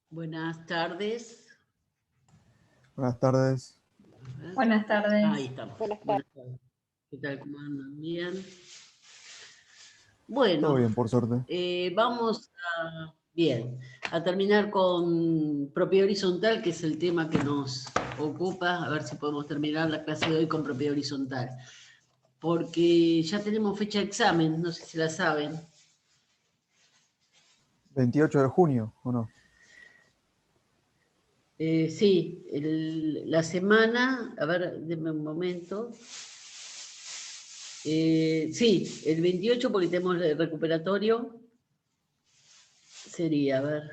Buenas tardes. Buenas tardes. Buenas tardes. Ahí estamos. Buenas tardes. ¿Qué tal? ¿Cómo andan? ¿Bien? Bueno, todo bien, por suerte. Vamos a terminar con propiedad horizontal, que es el tema que nos ocupa. A ver si podemos terminar la clase de hoy con propiedad horizontal. Porque ya tenemos fecha de examen, no sé si la saben. 28 de junio, ¿o no? Sí, la semana, a ver, denme un momento. Sí, el 28 porque tenemos el recuperatorio. Sería, a ver.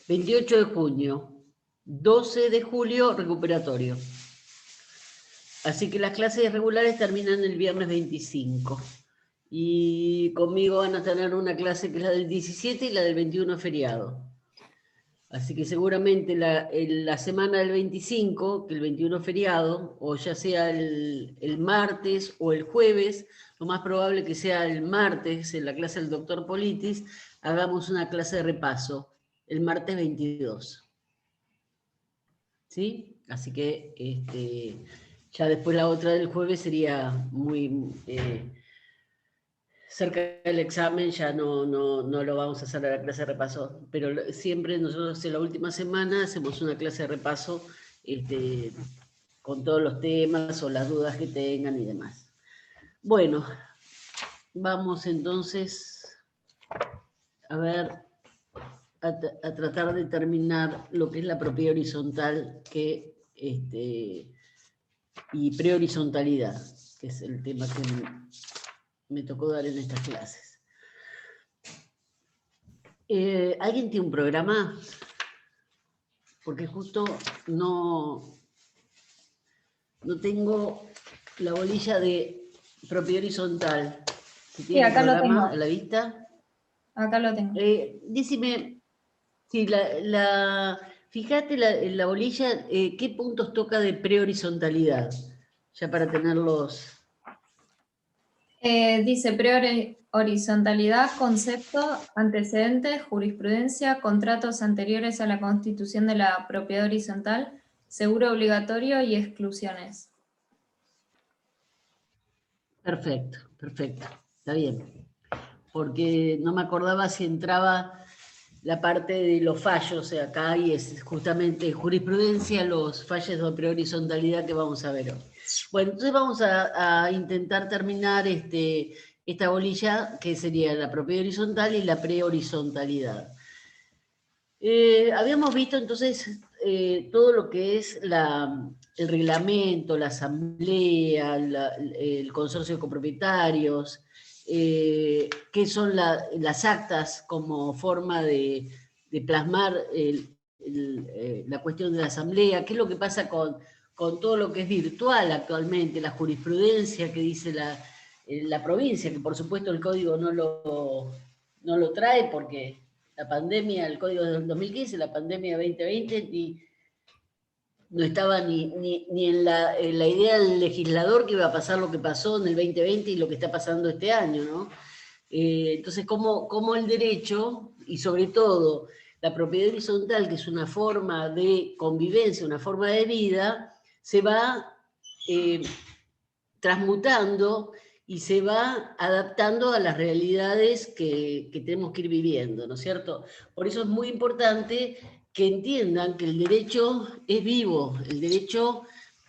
28 de junio, 12 de julio, recuperatorio. Así que las clases regulares terminan el viernes 25. Y conmigo van a tener una clase que es la del 17 y la del 21 feriado. Así que seguramente la semana del 25, que el 21 feriado, o ya sea el martes o el jueves, lo más probable que sea el martes, en la clase del doctor Politis, hagamos una clase de repaso, el martes 22. ¿Sí? Así que ya después la otra del jueves sería muy cerca del examen, ya no lo vamos a hacer a la clase de repaso, pero siempre nosotros en la última semana hacemos una clase de repaso con todos los temas o las dudas que tengan y demás. Bueno, vamos entonces a ver, a tratar de terminar lo que es la propiedad horizontal y prehorizontalidad, que es el tema que me tocó dar en estas clases. ¿Alguien tiene un programa? Porque justo no tengo la bolilla de propiedad horizontal. Sí, acá lo tengo. ¿A la vista? Acá lo tengo. Díceme, si fíjate la bolilla, ¿qué puntos toca de prehorizontalidad? Ya para tenerlos. Dice prehorizontalidad, concepto, antecedentes, jurisprudencia, contratos anteriores a la constitución de la propiedad horizontal, seguro obligatorio y exclusiones. Perfecto, está bien. Porque no me acordaba si entraba la parte de los fallos, o sea, acá y es justamente jurisprudencia, los fallos de prehorizontalidad que vamos a ver hoy. Bueno, entonces vamos a intentar terminar esta bolilla, que sería la propiedad horizontal y la prehorizontalidad. Habíamos visto entonces todo lo que es el reglamento, la asamblea, el consorcio de copropietarios, qué son las actas como forma de plasmar la cuestión de la asamblea, qué es lo que pasa con todo lo que es virtual actualmente, la jurisprudencia que dice la provincia, que por supuesto el código no lo trae porque la pandemia, el código del 2015, la pandemia 2020, no estaba ni en la idea del legislador que iba a pasar lo que pasó en el 2020 y lo que está pasando este año, ¿no? Entonces, ¿cómo el derecho, y sobre todo la propiedad horizontal, que es una forma de convivencia, una forma de vida, se va transmutando y se va adaptando a las realidades que tenemos que ir viviendo, ¿no es cierto? Por eso es muy importante que entiendan que el derecho es vivo, el derecho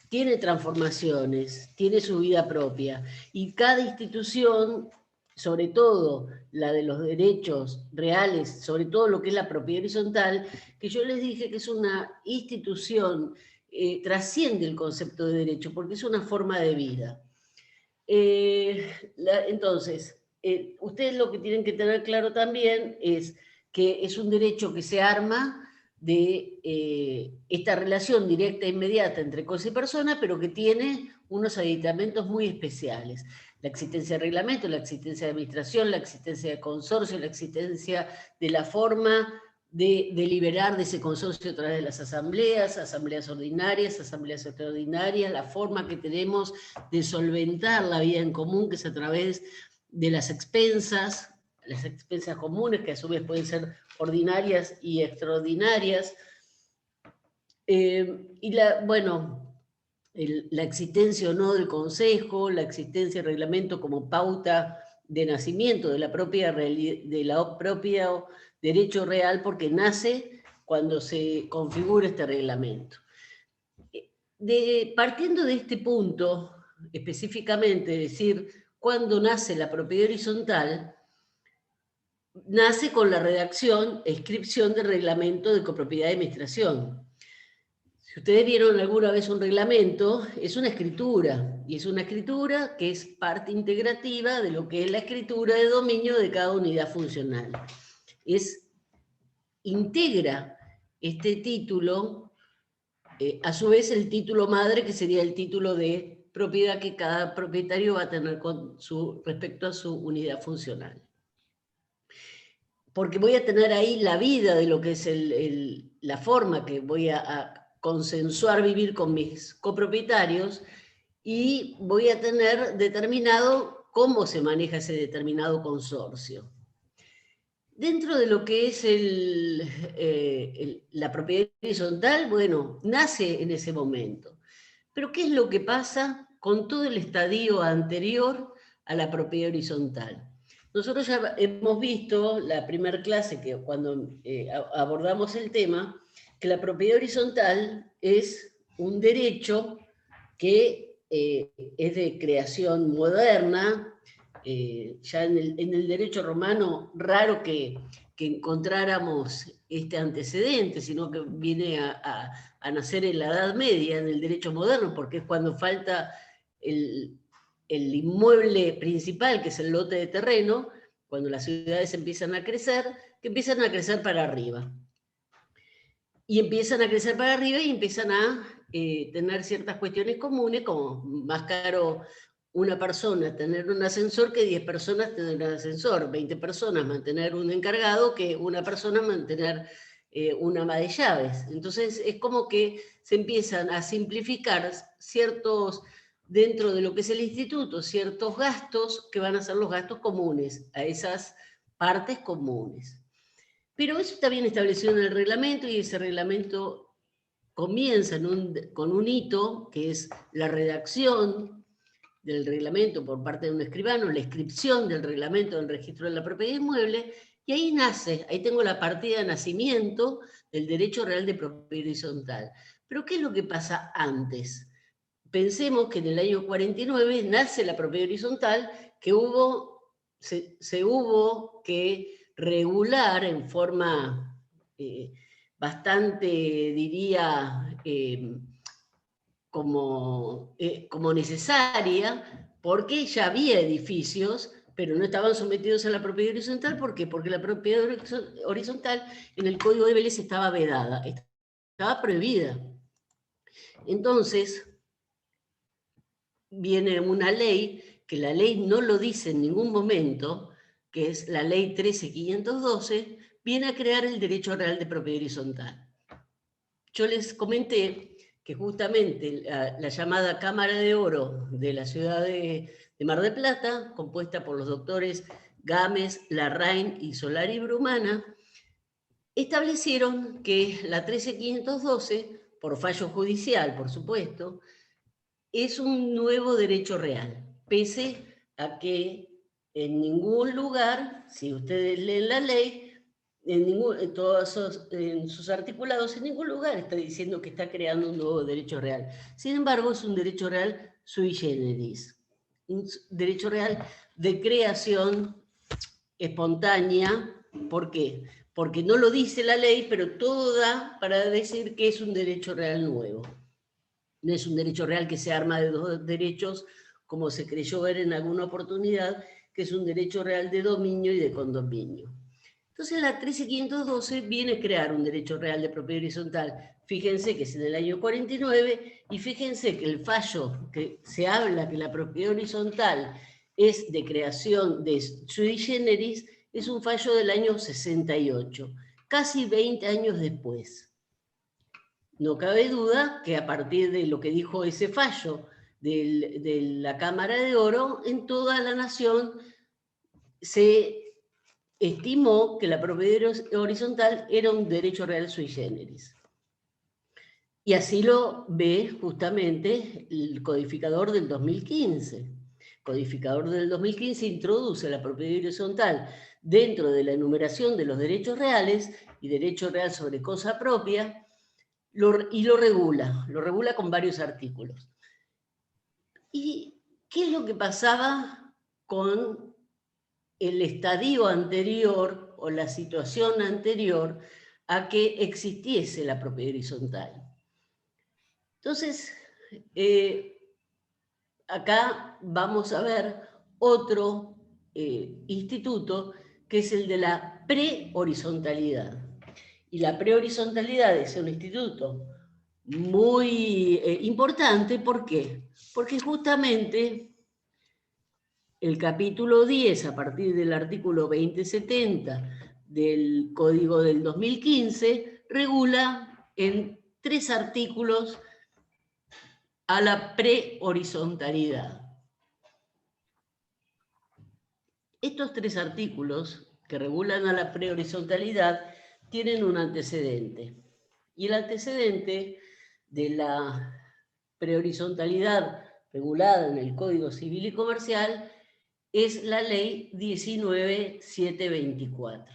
tiene transformaciones, tiene su vida propia, y cada institución, sobre todo la de los derechos reales, sobre todo lo que es la propiedad horizontal, que yo les dije que es una institución, trasciende el concepto de derecho, porque es una forma de vida. Entonces, ustedes lo que tienen que tener claro también es que es un derecho que se arma de esta relación directa e inmediata entre cosa y persona, pero que tiene unos aditamentos muy especiales. La existencia de reglamento, la existencia de administración, la existencia de consorcio, la existencia de la forma de deliberar de ese consorcio a través de las asambleas, asambleas ordinarias, asambleas extraordinarias, la forma que tenemos de solventar la vida en común, que es a través de las expensas comunes, que a su vez pueden ser ordinarias y extraordinarias. Y la existencia o no del Consejo, la existencia del reglamento como pauta de nacimiento de la propia derecho real, porque nace cuando se configura este reglamento. Partiendo de este punto, específicamente, decir, cuando nace la propiedad horizontal, nace con la redacción e inscripción del reglamento de copropiedad de administración. Si ustedes vieron alguna vez un reglamento, es una escritura, y es una escritura que es parte integrativa de lo que es la escritura de dominio de cada unidad funcional. Integra este título, a su vez el título madre, que sería el título de propiedad que cada propietario va a tener respecto a su unidad funcional. Porque voy a tener ahí la vida de lo que es la forma que voy a consensuar vivir con mis copropietarios, y voy a tener determinado cómo se maneja ese determinado consorcio. Dentro de lo que es la propiedad horizontal, bueno, nace en ese momento. Pero ¿qué es lo que pasa con todo el estadio anterior a la propiedad horizontal? Nosotros ya hemos visto la primera clase, que cuando abordamos el tema, que la propiedad horizontal es un derecho que es de creación moderna. Ya en el derecho romano, raro que encontráramos este antecedente, sino que viene a nacer en la Edad Media, en el derecho moderno, porque es cuando falta el inmueble principal, que es el lote de terreno, cuando las ciudades empiezan a crecer, que empiezan a crecer para arriba. Y empiezan a crecer para arriba y empiezan a tener ciertas cuestiones comunes, como más caro una persona tener un ascensor que 10 personas tener un ascensor, 20 personas mantener un encargado que una persona mantener una ama de llaves. Entonces es como que se empiezan a simplificar ciertos, dentro de lo que es el instituto, ciertos gastos que van a ser los gastos comunes, a esas partes comunes. Pero eso está bien establecido en el reglamento, y ese reglamento comienza con un hito, que es la redacción del reglamento por parte de un escribano, la inscripción del reglamento en el registro de la propiedad inmueble, y ahí nace, ahí tengo la partida de nacimiento del derecho real de propiedad horizontal. Pero ¿qué es lo que pasa antes? Pensemos que en el año 49 nace la propiedad horizontal, que se hubo que regular en forma bastante, diría, como necesaria, porque ya había edificios, pero no estaban sometidos a la propiedad horizontal. ¿Por qué? Porque la propiedad horizontal en el Código de Vélez estaba vedada, estaba prohibida. Entonces, viene una ley, que la ley no lo dice en ningún momento, que es la ley 13.512, viene a crear el derecho real de propiedad horizontal. Yo les comenté que justamente la llamada Cámara de Oro de la ciudad de Mar del Plata, compuesta por los doctores Gámez, Larraín y Solari Brumana, establecieron que la 13.512, por fallo judicial, por supuesto, es un nuevo derecho real, pese a que en ningún lugar, si ustedes leen la ley, en sus articulados, en ningún lugar está diciendo que está creando un nuevo derecho real. Sin embargo, es un derecho real sui generis, un derecho real de creación espontánea. ¿Por qué? Porque no lo dice la ley, pero todo da para decir que es un derecho real nuevo. No es un derecho real que se arma de dos derechos, como se creyó ver en alguna oportunidad, que es un derecho real de dominio y de condominio. Entonces la 13.512 viene a crear un derecho real de propiedad horizontal. Fíjense que es en el año 49, y fíjense que el fallo que se habla que la propiedad horizontal es de creación de sui generis, es un fallo del año 68, casi 20 años después. No cabe duda que a partir de lo que dijo ese fallo de la Cámara de Oro, en toda la nación se estimó que la propiedad horizontal era un derecho real sui generis. Y así lo ve justamente el codificador del 2015. El codificador del 2015 introduce la propiedad horizontal dentro de la enumeración de los derechos reales y derecho real sobre cosa propia, y lo regula con varios artículos. ¿Y qué es lo que pasaba con el estadio anterior o la situación anterior a que existiese la propiedad horizontal? Entonces, acá vamos a ver otro instituto, que es el de la prehorizontalidad. Y la prehorizontalidad es un instituto muy importante. ¿Por qué? Porque justamente el capítulo 10, a partir del artículo 2070 del Código del 2015, regula en 3 artículos a la prehorizontalidad. Estos 3 artículos que regulan a la prehorizontalidad tienen un antecedente. Y el antecedente de la prehorizontalidad regulada en el Código Civil y Comercial es la Ley 19.724.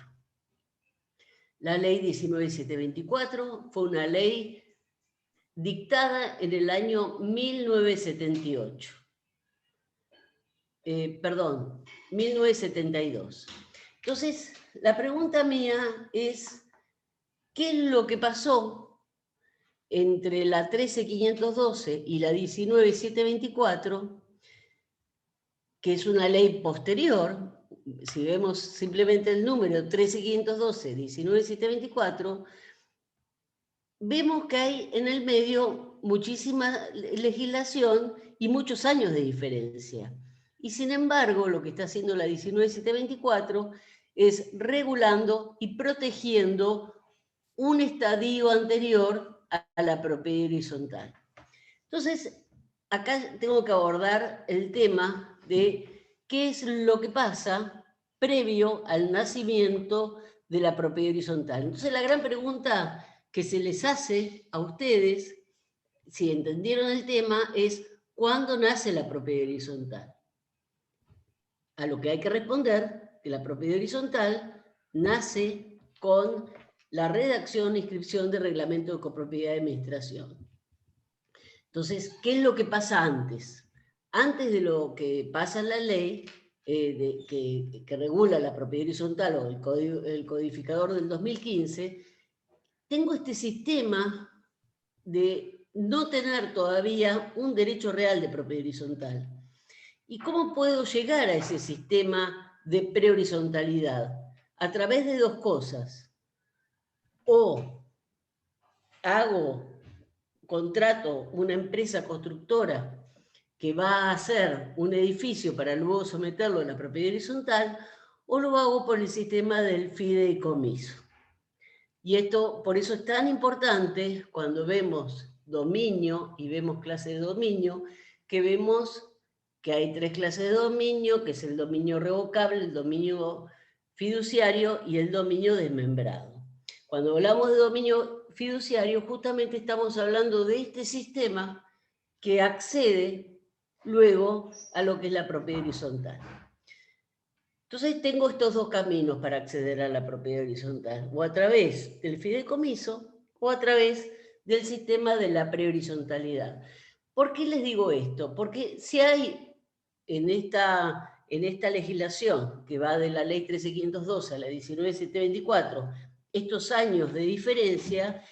La Ley 19.724 fue una ley dictada en el año 1978. 1972. Entonces, la pregunta mía es, ¿qué es lo que pasó entre la 13.512 y la 19.724, que es una ley posterior? Si vemos simplemente el número 13.512, 19.724, vemos que hay en el medio muchísima legislación y muchos años de diferencia. Y sin embargo, lo que está haciendo la 19.724 es regulando y protegiendo un estadio anterior a la propiedad horizontal. Entonces, acá tengo que abordar el tema de qué es lo que pasa previo al nacimiento de la propiedad horizontal. Entonces, la gran pregunta que se les hace a ustedes, si entendieron el tema, es ¿cuándo nace la propiedad horizontal? A lo que hay que responder que la propiedad horizontal nace con la redacción e inscripción de reglamento de copropiedad de administración. Entonces, ¿qué es lo que pasa antes? Antes de lo que pasa en la ley que regula la propiedad horizontal o el codificador del 2015, tengo este sistema de no tener todavía un derecho real de propiedad horizontal. ¿Y cómo puedo llegar a ese sistema de prehorizontalidad? A través de 2 cosas. O contrato una empresa constructora que va a hacer un edificio para luego someterlo a la propiedad horizontal, o lo hago por el sistema del fideicomiso. Y esto, por eso es tan importante cuando vemos dominio y vemos clase de dominio, que vemos que hay 3 clases de dominio, que es el dominio revocable, el dominio fiduciario y el dominio desmembrado. Cuando hablamos de dominio fiduciario, justamente estamos hablando de este sistema que accede luego a lo que es la propiedad horizontal. Entonces tengo estos 2 caminos para acceder a la propiedad horizontal, o a través del fideicomiso o a través del sistema de la prehorizontalidad. ¿Por qué les digo esto? Porque si hay en esta legislación que va de la ley 13.512 a la 19.724 estos años de diferencia,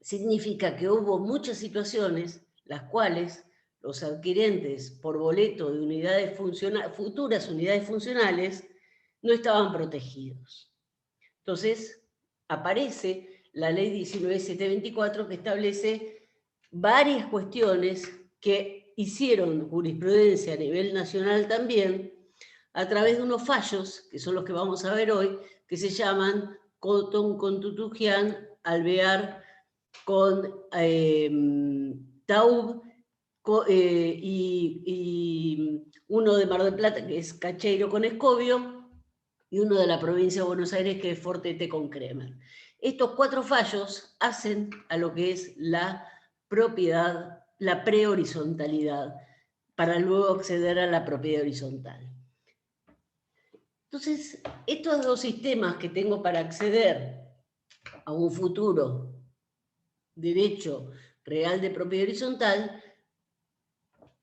significa que hubo muchas situaciones las cuales los adquirentes por boleto de futuras unidades funcionales no estaban protegidos. Entonces, aparece la ley 19.724 que establece varias cuestiones que hicieron jurisprudencia a nivel nacional también, a través de unos fallos, que son los que vamos a ver hoy, que se llaman Cotton con Tutujian, Alvear con Taub, y uno de Mar del Plata, que es Cacheiro con Escobio, y uno de la provincia de Buenos Aires, que es Fortete con Kremer. Estos 4 fallos hacen a lo que es la propiedad, la prehorizontalidad, para luego acceder a la propiedad horizontal. Entonces, estos 2 sistemas que tengo para acceder a un futuro derecho real de propiedad horizontal,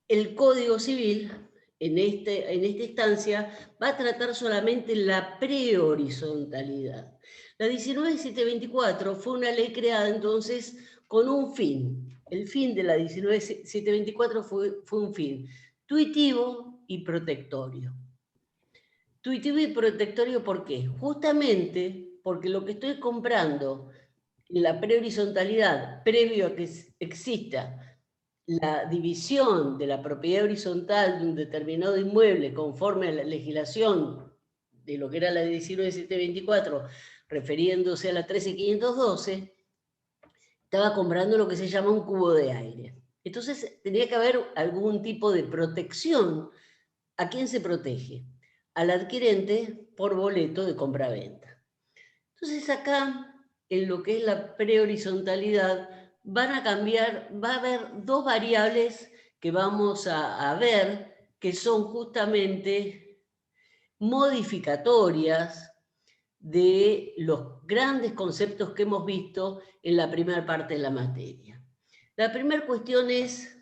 el Código Civil, en esta instancia, va a tratar solamente la prehorizontalidad. La 19.724 fue una ley creada entonces con un fin. El fin de la 19.724 fue un fin tuitivo y protectorio. Tuitivo y protectorio, ¿por qué? Justamente porque lo que estoy comprando, la prehorizontalidad, previo a que exista la división de la propiedad horizontal de un determinado inmueble conforme a la legislación de lo que era la 19.724, refiriéndose a la 13.512, estaba comprando lo que se llama un cubo de aire. Entonces tenía que haber algún tipo de protección. ¿A quién se protege? Al adquirente por boleto de compraventa. Entonces acá, en lo que es la prehorizontalidad, van a cambiar, va a haber 2 variables que vamos a ver, que son justamente modificatorias de los grandes conceptos que hemos visto en la primera parte de la materia. La primera cuestión es,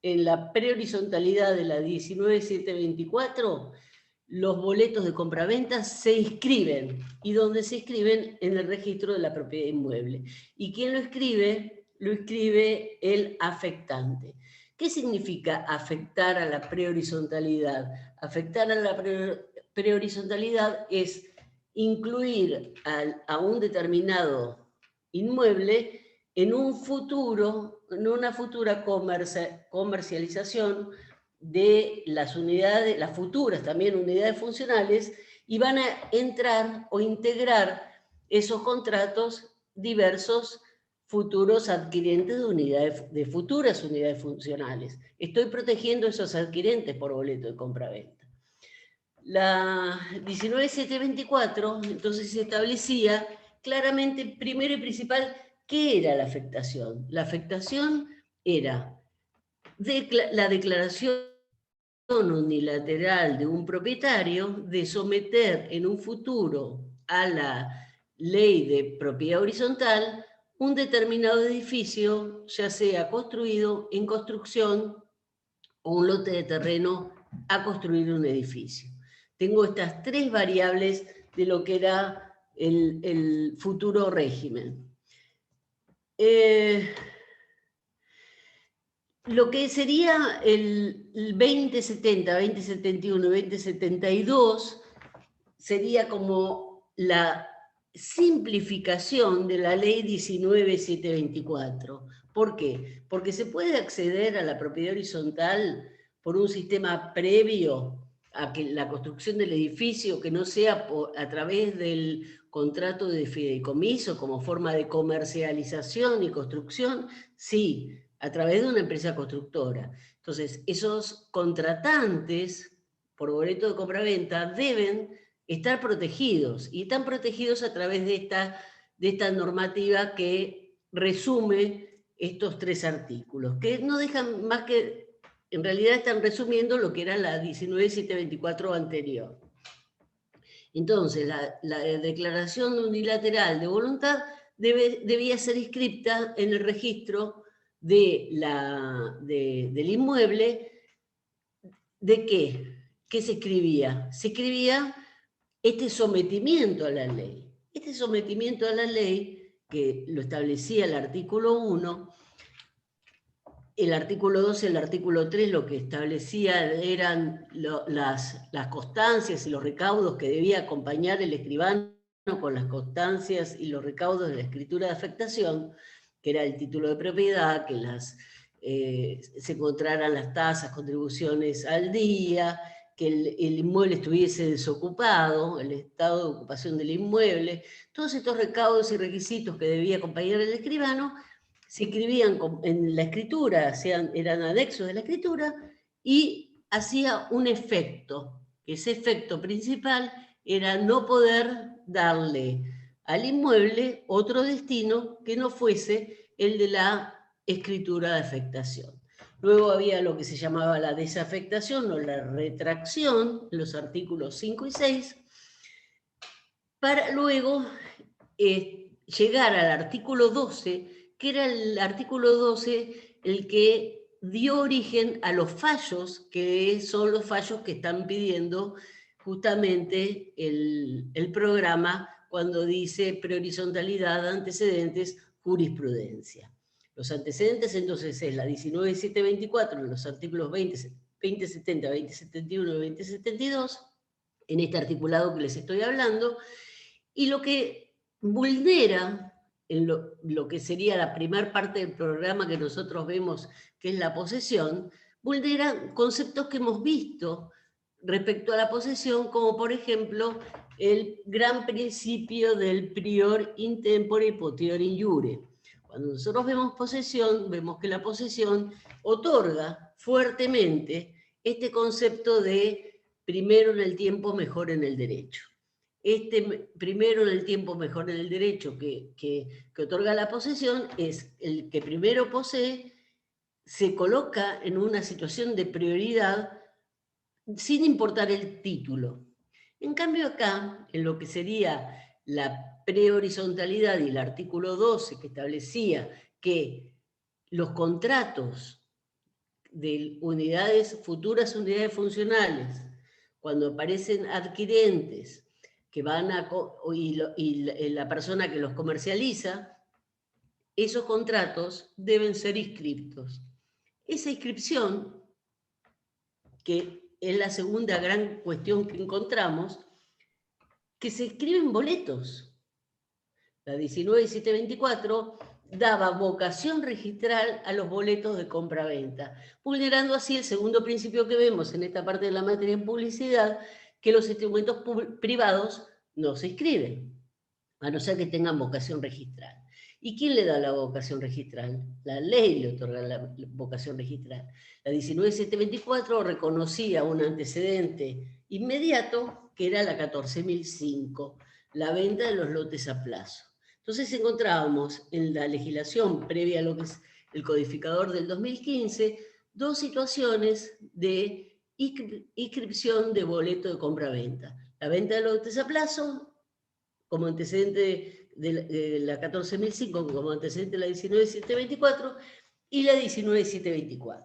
en la prehorizontalidad de la 19.724, los boletos de compraventa se inscriben. ¿Y dónde se inscriben? En el registro de la propiedad inmueble. ¿Y quién lo escribe? Lo escribe el afectante. ¿Qué significa afectar a la prehorizontalidad? Afectar a la prehorizontalidad es incluir a un determinado inmueble en un futuro, en una futura comercialización de las unidades, las futuras también unidades funcionales, y van a entrar o integrar esos contratos diversos futuros adquirientes de unidades, de futuras unidades funcionales. Estoy protegiendo a esos adquirentes por boleto de compraventa. La 19.724 entonces se establecía claramente, primero y principal, ¿qué era la afectación? La afectación era la declaración unilateral de un propietario de someter en un futuro a la ley de propiedad horizontal un determinado edificio, ya sea construido, en construcción, o un lote de terreno a construir un edificio. Tengo estas 3 variables de lo que era el futuro régimen. Lo que sería el 2070, 2071, 2072 sería como la simplificación de la ley 19.724. ¿Por qué? Porque se puede acceder a la propiedad horizontal por un sistema previo a que la construcción del edificio, que no sea a través del contrato de fideicomiso como forma de comercialización y construcción, sí, a través de una empresa constructora. Entonces, esos contratantes por boleto de compraventa deben estar protegidos, y están protegidos a través de esta normativa que resume estos 3 artículos, que no dejan más que, en realidad están resumiendo lo que era la 19.724 anterior. Entonces, la declaración unilateral de voluntad debía ser inscripta en el registro del inmueble. ¿De qué? ¿Qué se escribía? Se escribía este sometimiento a la ley. Este sometimiento a la ley, que lo establecía el artículo 1, el artículo 2 y el artículo 3 lo que establecía eran las constancias y los recaudos que debía acompañar el escribano con las constancias y los recaudos de la escritura de afectación, que era el título de propiedad, que se encontraran las tasas, contribuciones al día, que el inmueble estuviese desocupado, el estado de ocupación del inmueble, todos estos recaudos y requisitos que debía acompañar el escribano, se escribían en la escritura, eran anexos de la escritura, y hacía un efecto, que ese efecto principal era no poder darle al inmueble otro destino que no fuese el de la escritura de afectación. Luego había lo que se llamaba la desafectación o la retracción, los artículos 5 y 6, para luego llegar al artículo 12, que era el artículo 12 el que dio origen a los fallos, que son los fallos que están pidiendo justamente el programa cuando dice prehorizontalidad, antecedentes, jurisprudencia. Los antecedentes entonces es la 19.724 en los artículos 2070, 2071 y 2072, en este articulado que les estoy hablando, y lo que vulnera en lo que sería la primera parte del programa que nosotros vemos, que es la posesión, vulnera conceptos que hemos visto respecto a la posesión, como por ejemplo el gran principio del prior in tempore potior in iure. Cuando nosotros vemos posesión, vemos que la posesión otorga fuertemente este concepto de primero en el tiempo, mejor en el derecho. Primero en el tiempo, mejor en el derecho que otorga la posesión es el que primero posee, se coloca en una situación de prioridad sin importar el título. En cambio acá, en lo que sería la prehorizontalidad y el artículo 12 que establecía que los contratos de futuras unidades funcionales, cuando aparecen adquirentes que van y la persona que los comercializa, esos contratos deben ser inscriptos. Esa inscripción, que es la segunda gran cuestión que encontramos, que se escriben boletos. La 19.724 daba vocación registral a los boletos de compra-venta, vulnerando así el segundo principio que vemos en esta parte de la materia en publicidad, que los instrumentos privados no se inscriben, a no ser que tengan vocación registral. ¿Y quién le da la vocación registral? La ley le otorga la vocación registral. La 19.724 reconocía un antecedente inmediato, que era la 14.005, la venta de los lotes a plazo. Entonces encontrábamos en la legislación previa a lo que es el codificador del 2015, dos situaciones de inscripción de boleto de compra-venta. La venta de lotes a plazo, como antecedente de la 14.005, como antecedente de la 19.724, y la 19.724.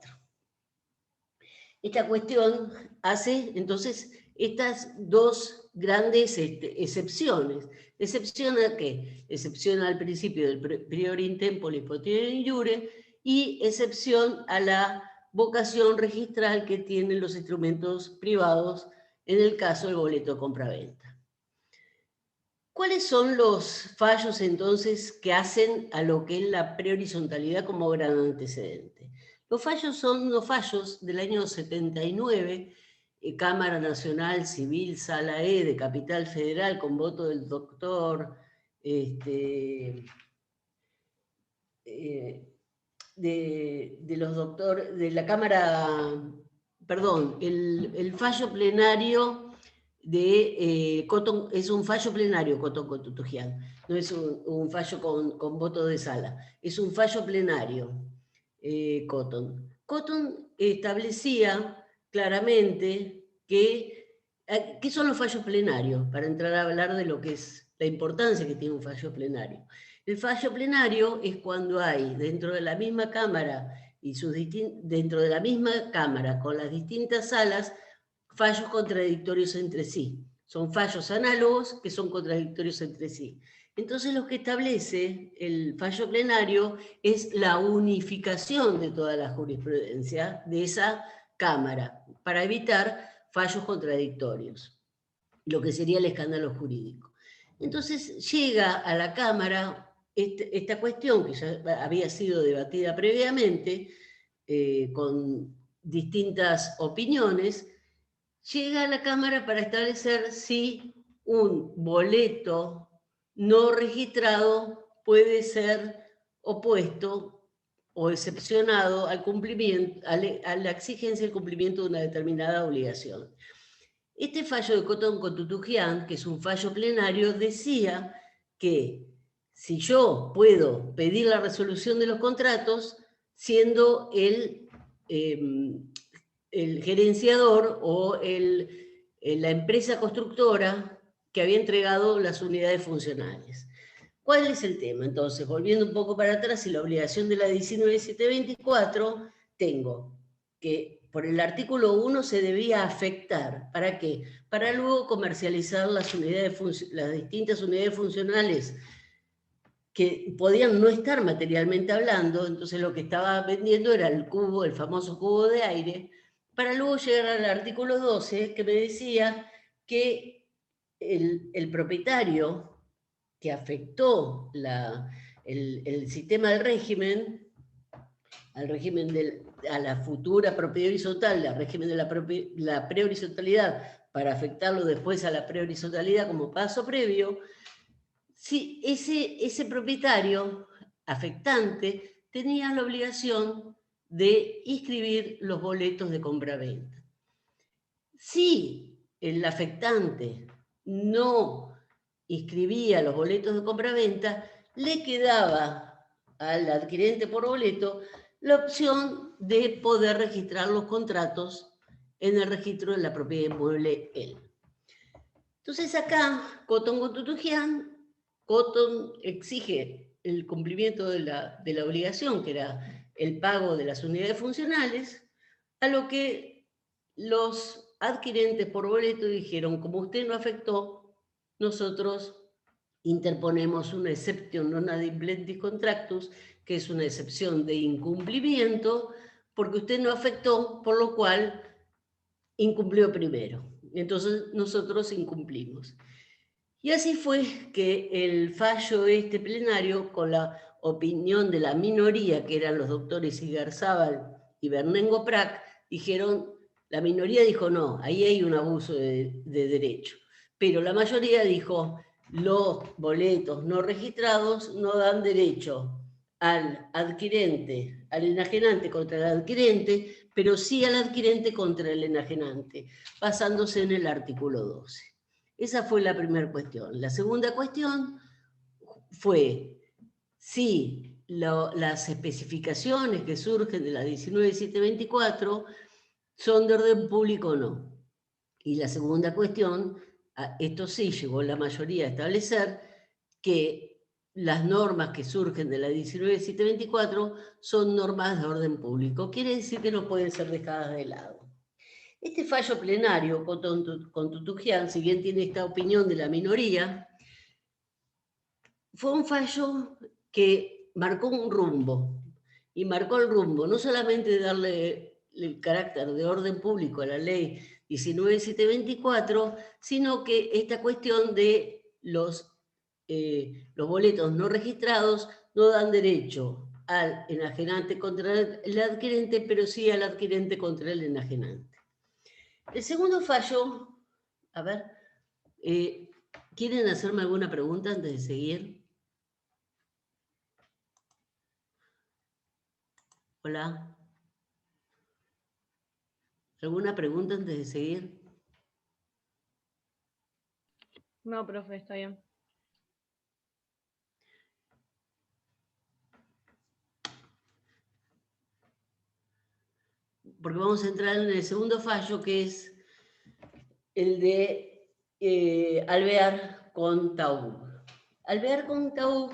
Esta cuestión hace entonces estas dos grandes excepciones. ¿Excepción a qué? Excepción al principio del prior in tempore potior in iure y excepción a la vocación registral que tienen los instrumentos privados en el caso del boleto de compra-venta. ¿Cuáles son los fallos entonces que hacen a lo que es la prehorizontalidad como gran antecedente? Los fallos son unos fallos del año 79, Cámara Nacional Civil Sala E de Capital Federal, con voto del doctor de la Cámara, perdón, el fallo plenario de Cotton, es un fallo plenario Cotton Cotutugian, no es un fallo con voto de sala, es un fallo plenario Cotton. Cotton establecía claramente que, ¿qué son los fallos plenarios? Para entrar a hablar de lo que es la importancia que tiene un fallo plenario. El fallo plenario es cuando hay dentro de la misma Cámara dentro de la misma Cámara con las distintas salas fallos contradictorios entre sí. Son fallos análogos que son contradictorios entre sí. Entonces lo que establece el fallo plenario es la unificación de toda la jurisprudencia de esa Cámara para evitar fallos contradictorios, lo que sería el escándalo jurídico. Entonces llega a la Cámara esta cuestión que ya había sido debatida previamente con distintas opiniones. llega a la Cámara para establecer si un boleto no registrado puede ser opuesto o excepcionado al cumplimiento, a la exigencia del cumplimiento de una determinada obligación. Este fallo de Cotton Cotutujian, que es un fallo plenario, decía que si yo puedo pedir la resolución de los contratos, siendo el gerenciador o la empresa constructora que había entregado las unidades funcionales. ¿Cuál es el tema? Entonces, volviendo un poco para atrás, y la obligación de la 19724, tengo que por el artículo 1 se debía afectar. ¿Para qué? Para luego comercializar las distintas unidades funcionales que podían no estar materialmente hablando, entonces lo que estaba vendiendo era el cubo, el famoso cubo de aire, para luego llegar al artículo 12, que me decía que el propietario que afectó el sistema del régimen, al régimen a la futura propiedad horizontal, al régimen de la prehorizontalidad, para afectarlo después a la prehorizontalidad como paso previo, si ese propietario afectante tenía la obligación de inscribir los boletos de compra-venta. Si el afectante no inscribía los boletos de compra-venta, le quedaba al adquirente por boleto la opción de poder registrar los contratos en el registro de la propiedad inmueble él. Entonces acá, Cotton Cotutujian, Cotton exige el cumplimiento de la obligación, que era el pago de las unidades funcionales, a lo que los adquirentes por boleto dijeron, como usted no afectó, nosotros interponemos una exception non adimplentes contractus, que es una excepción de incumplimiento, porque usted no afectó, por lo cual incumplió primero. Entonces nosotros incumplimos. Y así fue que el fallo plenario, con la opinión de la minoría, que eran los doctores Igarzábal y Bernengo Prat, dijeron, la minoría dijo no, ahí hay un abuso de derecho. Pero la mayoría dijo, los boletos no registrados no dan derecho al adquirente, al enajenante contra el adquirente, pero sí al adquirente contra el enajenante, basándose en el artículo 12. Esa fue la primera cuestión. La segunda cuestión fue si las especificaciones que surgen de la 19724 son de orden público o no. Y la segunda cuestión, esto sí llegó la mayoría a establecer que las normas que surgen de la 19724 son normas de orden público. Quiere decir que no pueden ser dejadas de lado. Este fallo plenario, Cotutujian, si bien tiene esta opinión de la minoría, fue un fallo que marcó un rumbo. Y marcó el rumbo, no solamente de darle el carácter de orden público a la ley 19724, sino que esta cuestión de los boletos no registrados no dan derecho al enajenante contra el adquirente, pero sí al adquirente contra el enajenante. El segundo fallo, a ver, ¿quieren hacerme alguna pregunta antes de seguir? Hola. ¿Alguna pregunta antes de seguir? No, profe, está bien. Porque vamos a entrar en el segundo fallo, que es el de Alvear con Taub. Alvear con Taub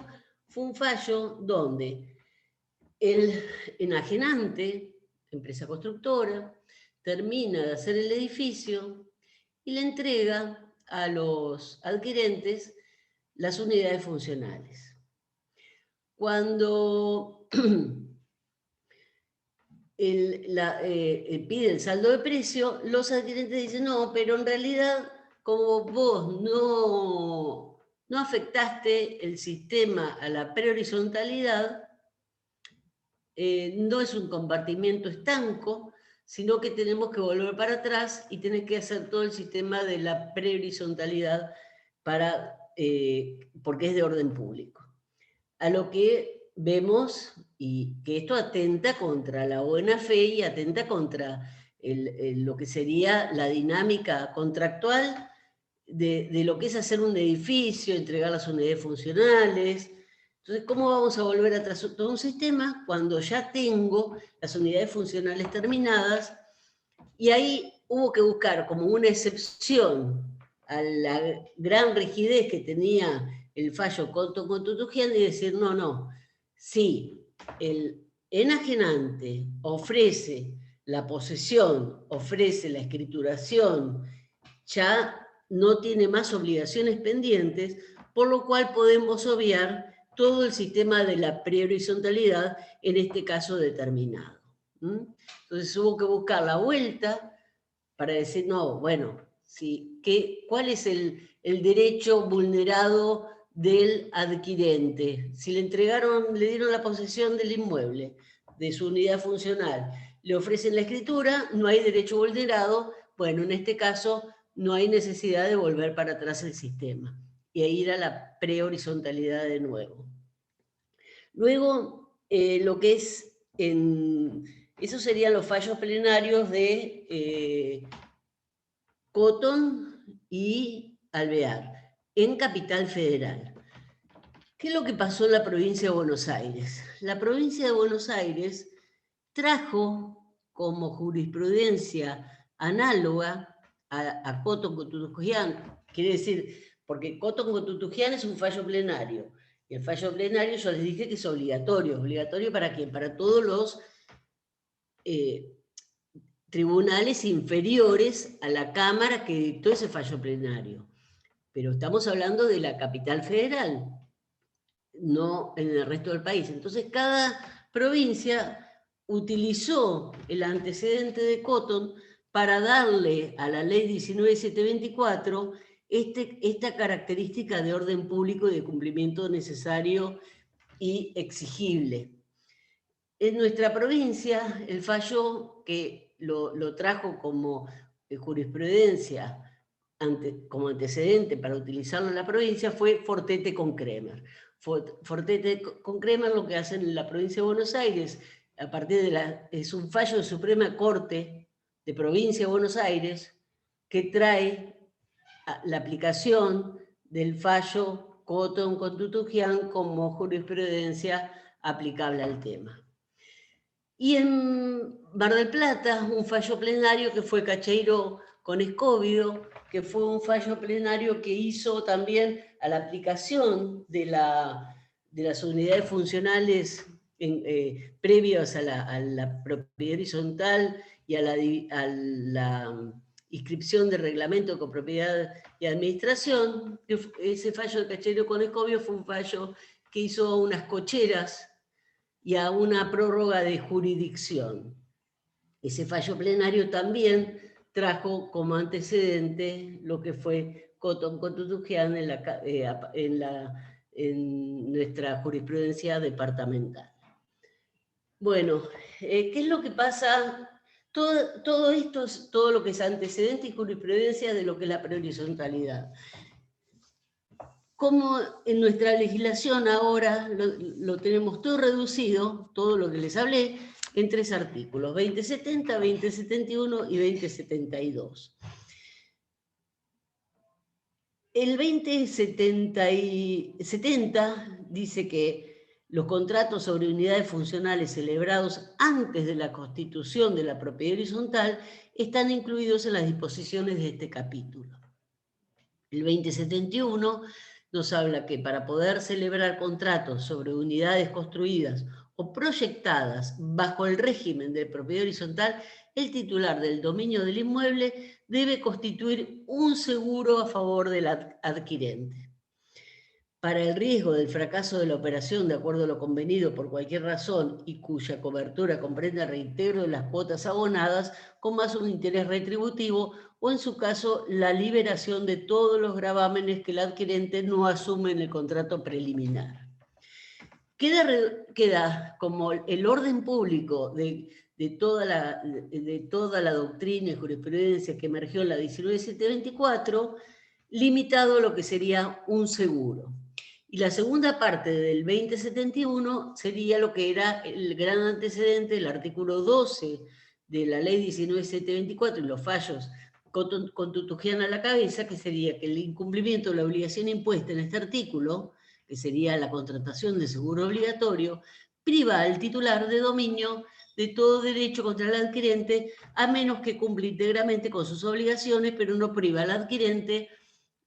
fue un fallo donde el enajenante, empresa constructora, termina de hacer el edificio y le entrega a los adquirentes las unidades funcionales. Cuando pide el saldo de precio, los adquirentes dicen, no, pero en realidad, como vos no afectaste el sistema a la prehorizontalidad, no es un compartimiento estanco, sino que tenemos que volver para atrás y tener que hacer todo el sistema de la prehorizontalidad porque es de orden público. A lo que vemos, y que esto atenta contra la buena fe y atenta contra lo que sería la dinámica contractual de lo que es hacer un edificio, entregar las unidades funcionales. Entonces, ¿cómo vamos a volver atrás todo un sistema cuando ya tengo las unidades funcionales terminadas? Y ahí hubo que buscar como una excepción a la gran rigidez que tenía el fallo Cotton-Cotutugian y decir, no, si el enajenante ofrece la posesión, ofrece la escrituración, ya no tiene más obligaciones pendientes, por lo cual podemos obviar todo el sistema de la prehorizontalidad en este caso determinado. Entonces hubo que buscar la vuelta para decir, no, bueno, sí, ¿cuál es el derecho vulnerado del adquirente? Si le dieron la posesión del inmueble, de su unidad funcional, le ofrecen la escritura, no hay derecho vulnerado, bueno, en este caso no hay necesidad de volver para atrás el sistema y ir a la prehorizontalidad de nuevo. Luego, lo que es, esos serían los fallos plenarios de Cotton y Alvear, en Capital Federal. ¿Qué es lo que pasó en la provincia de Buenos Aires? La provincia de Buenos Aires trajo como jurisprudencia análoga a Cotton-Cotutugian, quiere decir, porque Cotton-Cotutugian es un fallo plenario, y el fallo plenario yo les dije que es obligatorio. ¿Obligatorio para quién? Para todos los tribunales inferiores a la Cámara que dictó ese fallo plenario. Pero estamos hablando de la capital federal, no en el resto del país. Entonces cada provincia utilizó el antecedente de Cotton para darle a la ley 19724 esta característica de orden público y de cumplimiento necesario y exigible. En nuestra provincia, el fallo que lo trajo como jurisprudencia, como antecedente para utilizarlo en la provincia, fue Fortete con Kremer. Fortete con Kremer lo que hacen en la provincia de Buenos Aires, a partir es un fallo de Suprema Corte de Provincia de Buenos Aires que trae la aplicación del fallo Cotton-Cotutugian como jurisprudencia aplicable al tema. Y en Mar del Plata, un fallo plenario que fue Cacheiro con Escobido, que fue un fallo plenario que hizo también a la aplicación de las unidades funcionales previas a la propiedad horizontal y a la inscripción de reglamento con propiedad y administración. Ese fallo de Cacheiro con Escobido fue un fallo que hizo unas cocheras y a una prórroga de jurisdicción. Ese fallo plenario también trajo como antecedente lo que fue Cotton-Cotutugian en nuestra jurisprudencia departamental. Bueno, ¿qué es lo que pasa? Todo esto es todo lo que es antecedente y jurisprudencia de lo que es la prehorizontalidad. Como en nuestra legislación ahora lo tenemos todo reducido, todo lo que les hablé, en 3 artículos, 2070, 2071 y 2072. El 2070 dice que los contratos sobre unidades funcionales celebrados antes de la constitución de la propiedad horizontal están incluidos en las disposiciones de este capítulo. El 2071 nos habla que para poder celebrar contratos sobre unidades construidas o proyectadas bajo el régimen de propiedad horizontal, el titular del dominio del inmueble debe constituir un seguro a favor del adquirente. Para el riesgo del fracaso de la operación de acuerdo a lo convenido por cualquier razón y cuya cobertura comprenda reintegro de las cuotas abonadas con más un interés retributivo o en su caso la liberación de todos los gravámenes que el adquirente no asume en el contrato preliminar. Queda como el orden público de de toda la doctrina y jurisprudencia que emergió en la 19724, limitado a lo que sería un seguro. Y la segunda parte del 2071 sería lo que era el gran antecedente del artículo 12 de la ley 19724 y los fallos con Tutujian a la cabeza, que sería que el incumplimiento de la obligación impuesta en este artículo, que sería la contratación de seguro obligatorio, priva al titular de dominio de todo derecho contra el adquirente, a menos que cumpla íntegramente con sus obligaciones, pero no priva al adquirente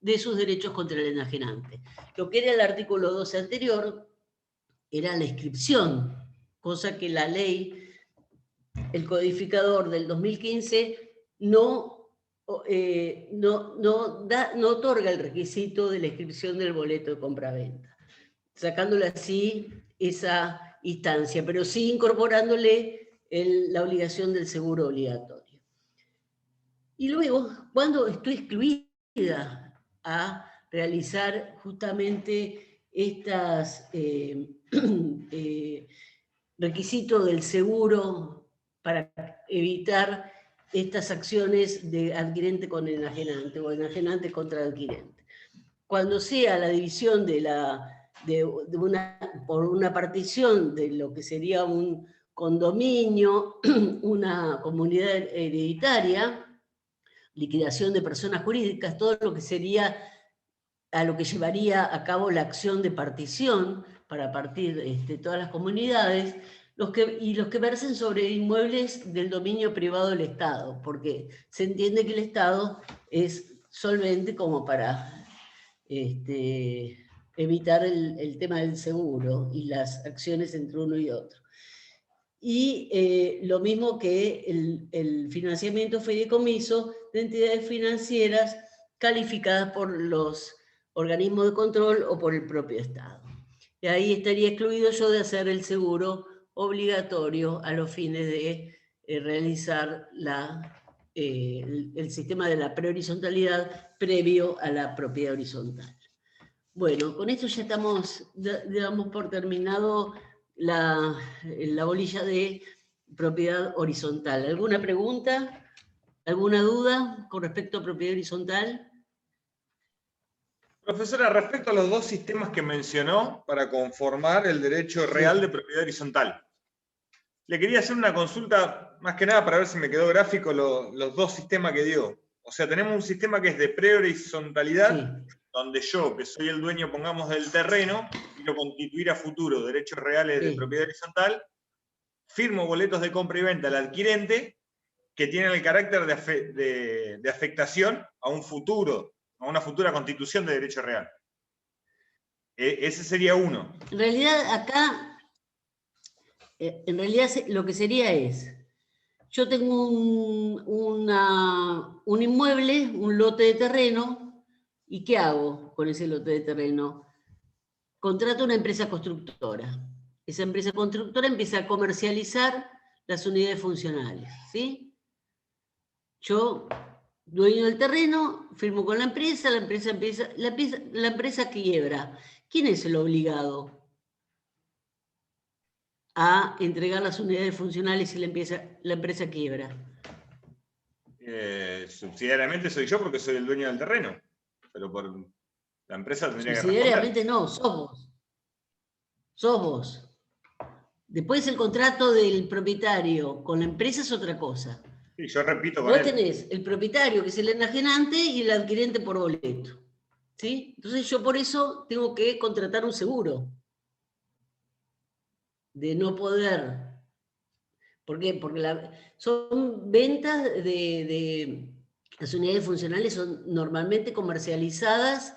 de sus derechos contra el enajenante. Lo que era el artículo 12 anterior era la inscripción, cosa que la ley, el codificador del 2015, no otorga el requisito de la inscripción del boleto de compraventa, sacándole así esa instancia, pero sí incorporándole la obligación del seguro obligatorio. Y luego, cuando estoy excluida a realizar justamente estos requisitos del seguro para evitar estas acciones de adquirente con enajenante o enajenante contra adquirente. Cuando sea la división por una partición de lo que sería un condominio, una comunidad hereditaria, liquidación de personas jurídicas, todo lo que sería a lo que llevaría a cabo la acción de partición para partir todas las comunidades, los que versen sobre inmuebles del dominio privado del Estado, porque se entiende que el Estado es solvente como para evitar el tema del seguro y las acciones entre uno y otro. Y lo mismo que el financiamiento fideicomiso de entidades financieras calificadas por los organismos de control o por el propio Estado. Y ahí estaría excluido yo de hacer el seguro obligatorio a los fines de realizar el sistema de la prehorizontalidad previo a la propiedad horizontal. Bueno, con esto ya damos por terminado la bolilla de propiedad horizontal. ¿Alguna pregunta? ¿Alguna duda con respecto a propiedad horizontal? Profesora, respecto a los dos sistemas que mencionó para conformar el derecho real de propiedad horizontal, le quería hacer una consulta, más que nada para ver si me quedó gráfico los dos sistemas que dio. O sea, tenemos un sistema que es de prehorizontalidad, sí, donde yo, que soy el dueño, pongamos, del terreno, quiero constituir a futuro derechos reales de propiedad horizontal, firmo boletos de compra y venta al adquirente, que tienen el carácter de afectación a un futuro, a una futura constitución de derecho real. Ese sería uno. En realidad, acá, lo que sería es, yo tengo un inmueble, un lote de terreno, ¿y qué hago con ese lote de terreno? Contrato una empresa constructora. Esa empresa constructora empieza a comercializar las unidades funcionales, ¿sí? Yo, dueño del terreno, firmo con la empresa quiebra. ¿Quién es el obligado a entregar las unidades funcionales si la empresa quiebra? Subsidiariamente soy yo porque soy el dueño del terreno, pero por la empresa tendría que responder. Subsidiariamente no, sos vos. Después el contrato del propietario con la empresa es otra cosa. Sí, yo repito con Vos él. tenés el propietario, que es el enajenante, y el adquirente por boleto. ¿Sí? Entonces yo por eso tengo que contratar un seguro. De no poder. ¿Por qué? Porque son ventas de las unidades funcionales son normalmente comercializadas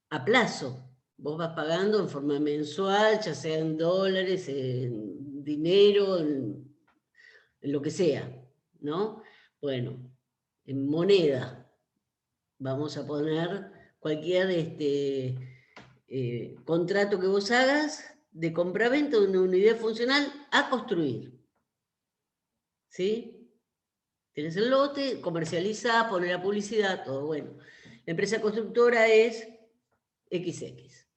a plazo. Vos vas pagando en forma mensual, ya sea en dólares, en dinero, en lo que sea, ¿no? Bueno, en moneda. Vamos a poner cualquier contrato que vos hagas de compraventa de una unidad funcional a construir. ¿Sí? Tienes el lote, comercializa, pone la publicidad, todo bueno. La empresa constructora es XX.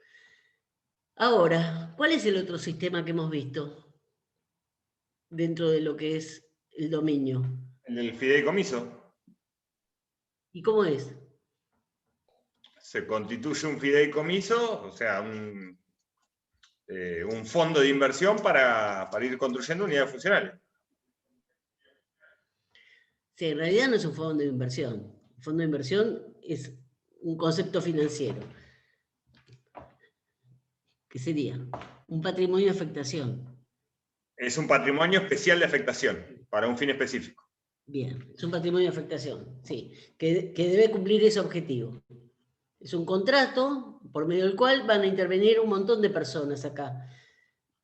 Ahora, ¿cuál es el otro sistema que hemos visto? dentro de lo que es el dominio? El del fideicomiso. ¿Y cómo es? Se constituye un fideicomiso, o sea, un fondo de inversión para ir construyendo unidades funcionales. Sí, en realidad no es un fondo de inversión. Un fondo de inversión es un concepto financiero. ¿Qué sería? Un patrimonio de afectación. Es un patrimonio especial de afectación, para un fin específico. Bien, es un patrimonio de afectación, sí, que debe cumplir ese objetivo. Es un contrato por medio del cual van a intervenir un montón de personas acá.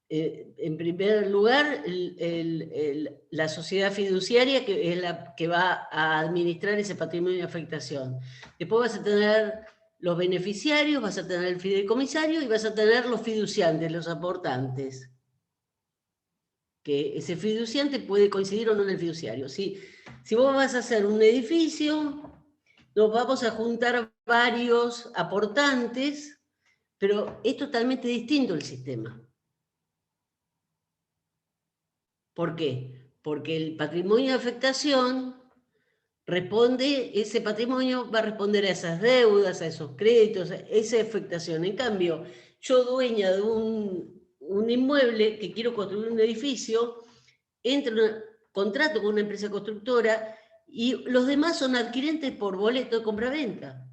En primer lugar, la sociedad fiduciaria, que es la que va a administrar ese patrimonio de afectación. Después vas a tener los beneficiarios, vas a tener el fideicomisario y vas a tener los fiduciantes, los aportantes. Que ese fiduciante puede coincidir o no en el fiduciario. Si vos vas a hacer un edificio, nos vamos a juntar varios aportantes, pero es totalmente distinto el sistema. ¿Por qué? Porque el patrimonio de afectación ese patrimonio va a responder a esas deudas, a esos créditos, a esa afectación. En cambio, yo dueña de un inmueble que quiero construir un edificio, contrato con una empresa constructora y los demás son adquirentes por boleto de compra-venta.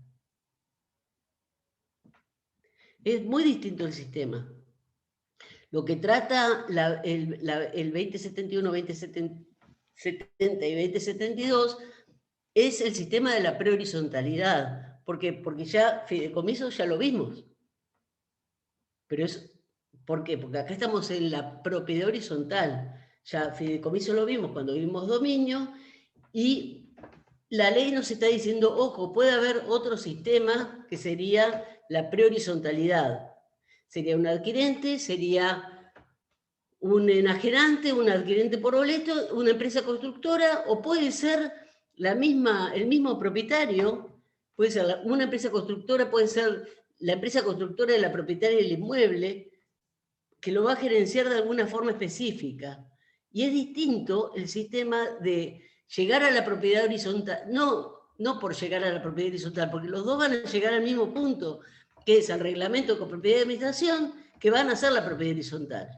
Es muy distinto el sistema. Lo que trata el 2071, 2070 y 2072 es el sistema de la prehorizontalidad. ¿Por qué? Porque ya fideicomiso ya lo vimos. Pero ¿por qué? Porque acá estamos en la propiedad horizontal. Ya fideicomiso lo vimos cuando vimos dominio, y la ley nos está diciendo, ojo, puede haber otro sistema que sería la prehorizontalidad. Sería un adquirente, sería un enajenante, un adquirente por boleto, una empresa constructora, o puede ser el mismo propietario, puede ser una empresa constructora, puede ser la empresa constructora de la propietaria del inmueble, que lo va a gerenciar de alguna forma específica. Y es distinto el sistema de llegar a la propiedad horizontal, no por llegar a la propiedad horizontal, porque los dos van a llegar al mismo punto, que es el reglamento con propiedad de administración, que van a ser la propiedad horizontal.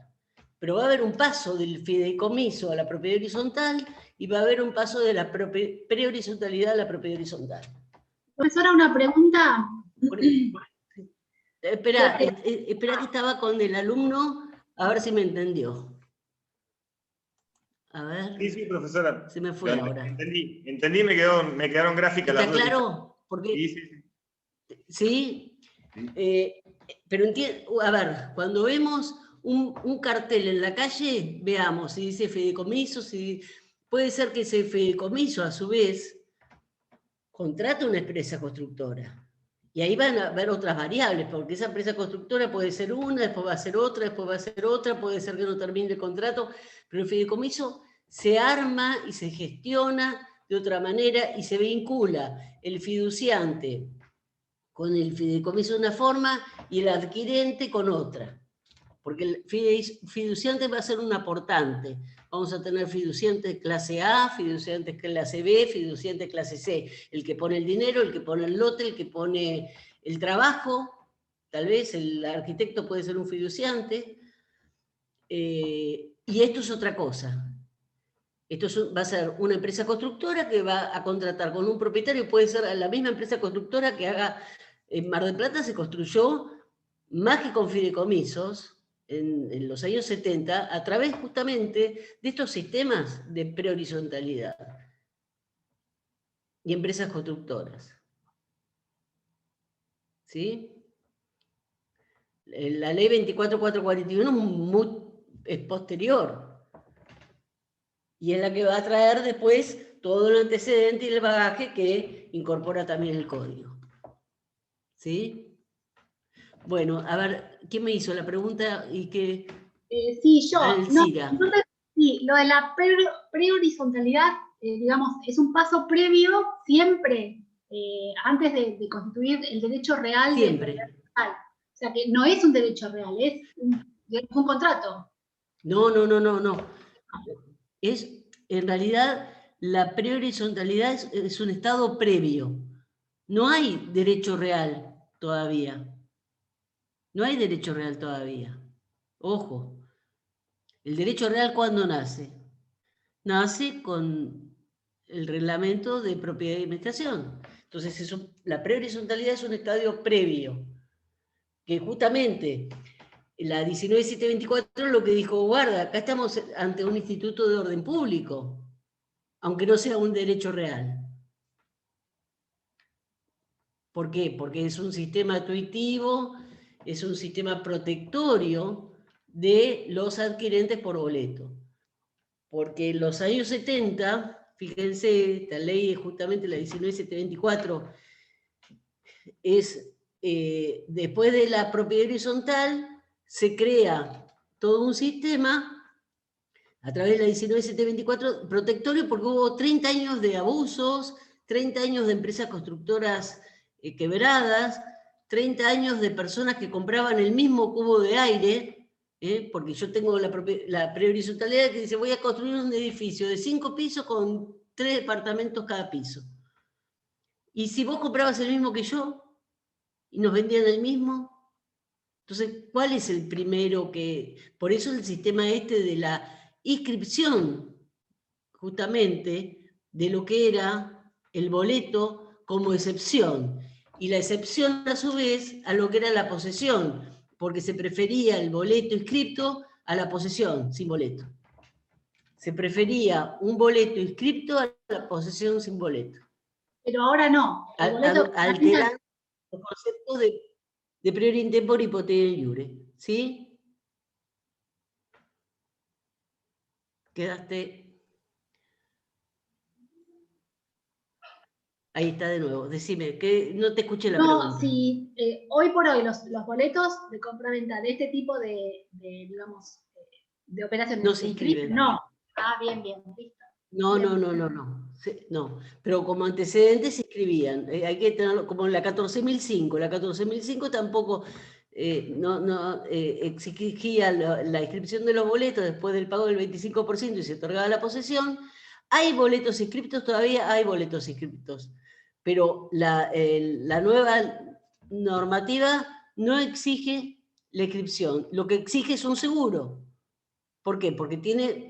Pero va a haber un paso del fideicomiso a la propiedad horizontal y va a haber un paso de la prehorizontalidad a la propiedad horizontal. Profesora, una pregunta. Espera que estaba con el alumno, a ver si me entendió. A ver. Sí, profesora. Se me fue ahora. Entendí, me quedaron gráficas las dudas. ¿Está claro? Porque, ¿sí? Sí. Pero a ver, cuando vemos un cartel en la calle, veamos si dice fideicomiso, puede ser que ese fideicomiso, a su vez, contrate una empresa constructora. Y ahí van a haber otras variables, porque esa empresa constructora puede ser una, después va a ser otra, después va a ser otra, puede ser que no termine el contrato, pero el fideicomiso se arma y se gestiona de otra manera y se vincula el fiduciante con el fideicomiso de una forma y el adquirente con otra. Porque el fiduciante va a ser un aportante. Vamos a tener fiduciantes clase A, fiduciantes clase B, fiduciantes clase C. El que pone el dinero, el que pone el lote, el que pone el trabajo. Tal vez el arquitecto puede ser un fiduciante. Y esto es otra cosa. Esto va a ser una empresa constructora que va a contratar con un propietario. Puede ser la misma empresa constructora que haga... En Mar del Plata se construyó más que con fideicomisos, en los años 70, a través justamente de estos sistemas de prehorizontalidad y empresas constructoras. ¿Sí? La ley 24441 es posterior y es la que va a traer después todo el antecedente y el bagaje que incorpora también el código. ¿Sí? Bueno, a ver, ¿quién me hizo la pregunta? Y que sí, yo. Alcira. Sí, lo de la prehorizontalidad, digamos, es un paso previo siempre, antes de constituir el derecho real. Siempre. O sea, que no es un derecho real, es un contrato. No. en realidad, la prehorizontalidad es un estado previo. No hay derecho real todavía. No hay derecho real todavía. Ojo. ¿El derecho real cuándo nace? Nace con el reglamento de propiedad y administración. Entonces, la prehorizontalidad es un estadio previo, que justamente la 19724 lo que dijo, guarda, acá estamos ante un instituto de orden público, aunque no sea un derecho real. ¿Por qué? Porque es un sistema tuitivo, es un sistema protectorio de los adquirentes por boleto. Porque en los años 70, fíjense, esta ley es justamente la 19724, es después de la propiedad horizontal, se crea todo un sistema a través de la 19724 protectorio, porque hubo 30 años de abusos, 30 años de empresas constructoras quebradas, 30 años de personas que compraban el mismo cubo de aire, porque yo tengo la prehorizontalidad que dice, voy a construir un edificio de 5 pisos con 3 departamentos cada piso. Y si vos comprabas el mismo que yo, y nos vendían el mismo, entonces, ¿cuál es el primero que...? Por eso el sistema de la inscripción, justamente, de lo que era el boleto como excepción. Y la excepción, a su vez, a lo que era la posesión, porque se prefería el boleto inscripto a la posesión sin boleto. Se prefería un boleto inscripto a la posesión sin boleto. Pero ahora no. El boleto alterando los conceptos de priori in tempore hypothea iure, ¿sí? Quedaste. Ahí está de nuevo. Decime, que no te escuché la pregunta. No, si hoy por hoy los boletos de compra-venta de este tipo digamos, de operaciones no se inscriben. No. Ah, bien, listo. No. No, pero como antecedentes se inscribían. Hay que tenerlo como en la 14.005. La 14.005 tampoco exigía la inscripción de los boletos después del pago del 25% y se otorgaba la posesión. Hay boletos inscriptos, todavía hay boletos inscriptos. Pero la nueva normativa no exige la inscripción. Lo que exige es un seguro. ¿Por qué? Porque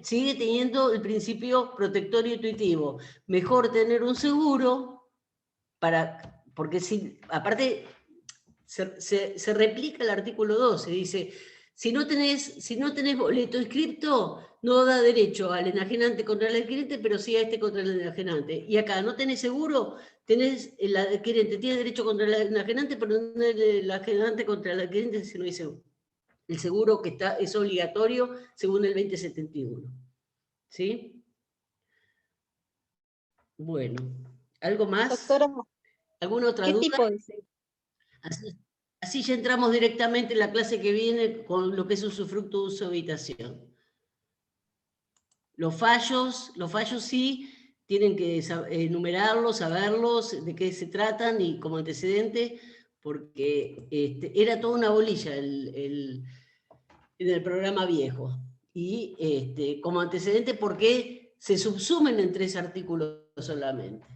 sigue teniendo el principio protectorio intuitivo. Mejor tener un seguro, porque aparte se replica el artículo 12, dice, si no tenés boleto inscripto, no da derecho al enajenante contra el adquirente, pero sí a este contra el enajenante. Y acá no tenés seguro, el adquirente tiene derecho contra el enajenante, pero no el enajenante contra el adquirente si no hay seguro. El seguro que es obligatorio según el 2071. ¿Sí? Bueno, ¿algo más? Doctora, ¿Alguna otra ¿qué duda? tipo de Así ya entramos directamente en la clase que viene con lo que es usufructo, uso, habitación. Los fallos sí tienen que enumerarlos, saberlos, de qué se tratan y como antecedente, porque era toda una bolilla en el programa viejo. Y como antecedente, porque se subsumen en 3 artículos solamente.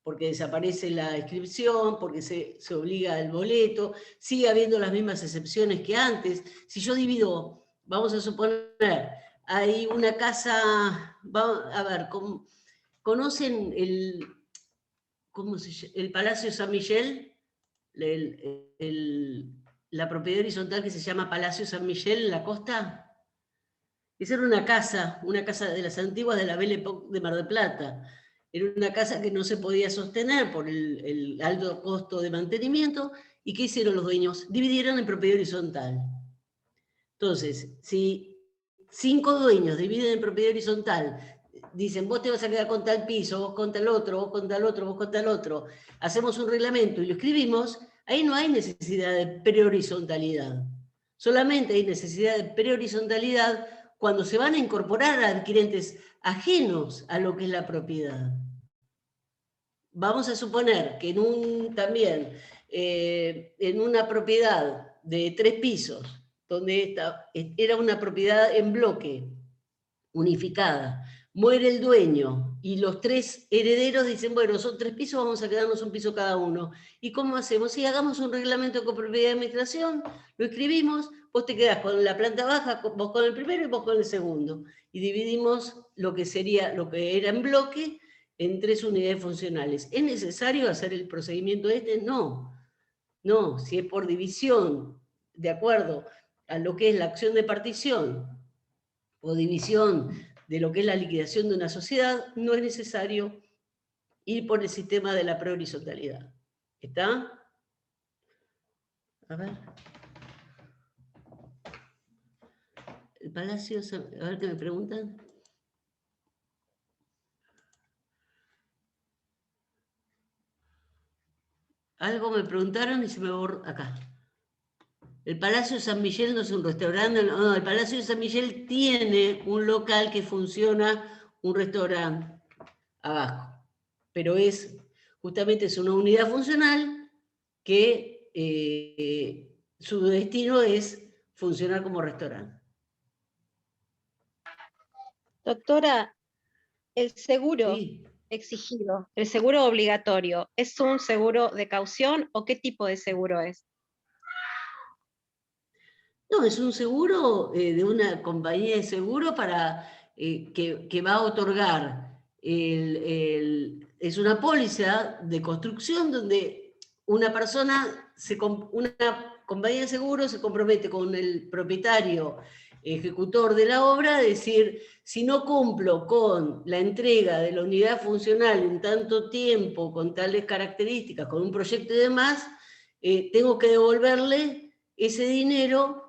Porque desaparece la inscripción, porque se obliga al boleto, sigue habiendo las mismas excepciones que antes. Si yo divido, vamos a suponer, hay una casa, a ver, ¿conocen el Palacio San Miguel? La propiedad horizontal que se llama Palacio San Miguel en la costa. Esa era una casa de las antiguas de la Belle Époque de Mar del Plata. Era una casa que no se podía sostener por el alto costo de mantenimiento. ¿Y qué hicieron los dueños? Dividieron en propiedad horizontal. Entonces, si 5 dueños dividen en propiedad horizontal, dicen, vos te vas a quedar con tal piso, vos con tal otro, vos con tal otro, vos con tal otro, hacemos un reglamento y lo escribimos, ahí no hay necesidad de prehorizontalidad. Solamente hay necesidad de prehorizontalidad cuando se van a incorporar a adquirentes ajenos a lo que es la propiedad. Vamos a suponer que en una propiedad de 3 pisos, donde era una propiedad en bloque, unificada, muere el dueño y los 3 herederos dicen, bueno, son 3 pisos, vamos a quedarnos un piso cada uno. ¿Y cómo hacemos? Sí, hagamos un reglamento de copropiedad de administración, lo escribimos, vos te quedás con la planta baja, vos con el primero y vos con el segundo. Y dividimos lo que era en bloque en 3 unidades funcionales. ¿Es necesario hacer el procedimiento este? No. No, si es por división, de acuerdo a lo que es la acción de partición o división de lo que es la liquidación de una sociedad, no es necesario ir por el sistema de la prehorizontalidad. ¿Está? A ver. El Palacio, a ver qué me preguntan. Algo me preguntaron y se me borró acá. El Palacio San Miguel no es un restaurante, no, el Palacio de San Miguel tiene un local que funciona, un restaurante abajo, pero justamente es una unidad funcional que su destino es funcionar como restaurante. Doctora, el seguro Sí. exigido, el seguro obligatorio, ¿es un seguro de caución o qué tipo de seguro es? No, es un seguro de una compañía de seguro para, que va a otorgar, es una póliza de construcción donde una compañía de seguro se compromete con el propietario ejecutor de la obra a decir, si no cumplo con la entrega de la unidad funcional en tanto tiempo, con tales características, con un proyecto y demás, tengo que devolverle ese dinero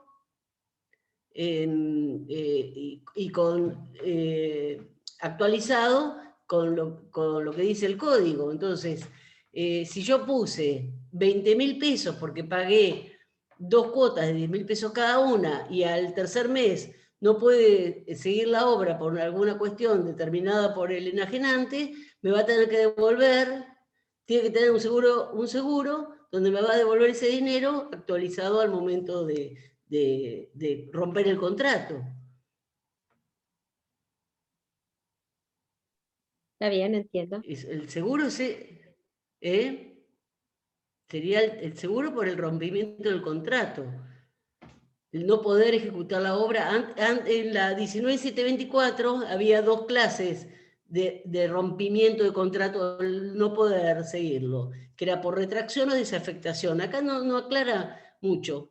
actualizado con lo que dice el código. Entonces, si yo puse 20.000 pesos porque pagué 2 cuotas de 10.000 pesos cada una y al tercer mes no puede seguir la obra por alguna cuestión determinada por el enajenante, me va a tener que devolver, tiene que tener un seguro donde me va a devolver ese dinero actualizado al momento de romper el contrato. Está bien, entiendo. El seguro sería el seguro por el rompimiento del contrato. El no poder ejecutar la obra. En la 19.724 había 2 clases de rompimiento de contrato, el no poder seguirlo, que era por retracción o desafectación. Acá no aclara mucho.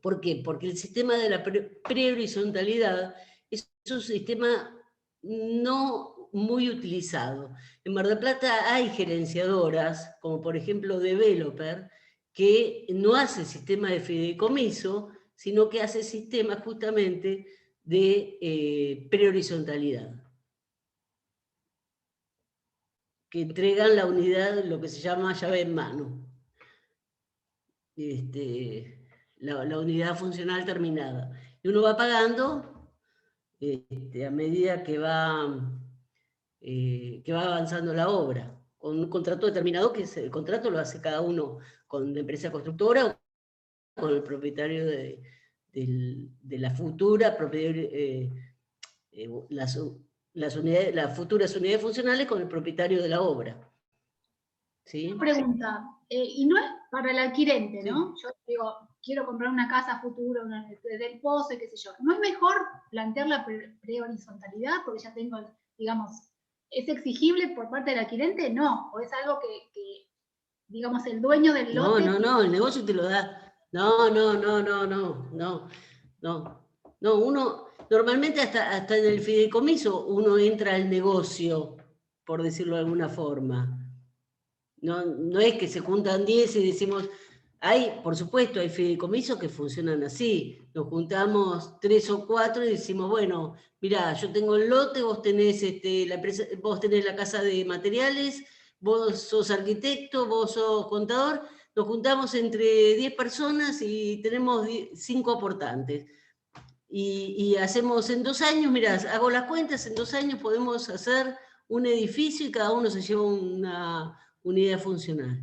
¿Por qué? Porque el sistema de la prehorizontalidad es un sistema no muy utilizado. En Mar del Plata hay gerenciadoras, como por ejemplo Developer, que no hace sistema de fideicomiso, sino que hace sistema justamente de prehorizontalidad, que entregan la unidad, lo que se llama llave en mano. La unidad funcional terminada. Y uno va pagando a medida que va avanzando la obra, con un contrato determinado, que el contrato lo hace cada uno con la empresa constructora o con el propietario de la futura propiedad, las futuras unidades funcionales con el propietario de la obra. ¿Sí? Pregunta, y no es para el adquirente, ¿no? Sí. Yo digo, quiero comprar una casa futura, del POSE, qué sé yo. ¿No es mejor plantear la prehorizontalidad porque ya tengo, digamos, es exigible por parte del adquirente? No, o es algo que digamos, el dueño del lote... No, el negocio te lo da. No, uno, normalmente hasta en el fideicomiso uno entra al negocio, por decirlo de alguna forma. No es que se juntan 10 y decimos, por supuesto, hay fideicomisos que funcionan así. Nos juntamos 3 o 4 y decimos, bueno, mirá, yo tengo el lote, vos tenés vos tenés la casa de materiales, vos sos arquitecto, vos sos contador, nos juntamos entre 10 personas y tenemos 5 aportantes. Y hacemos en 2 años, mirá, hago las cuentas, en 2 años podemos hacer un edificio y cada uno se lleva una unidad funcional.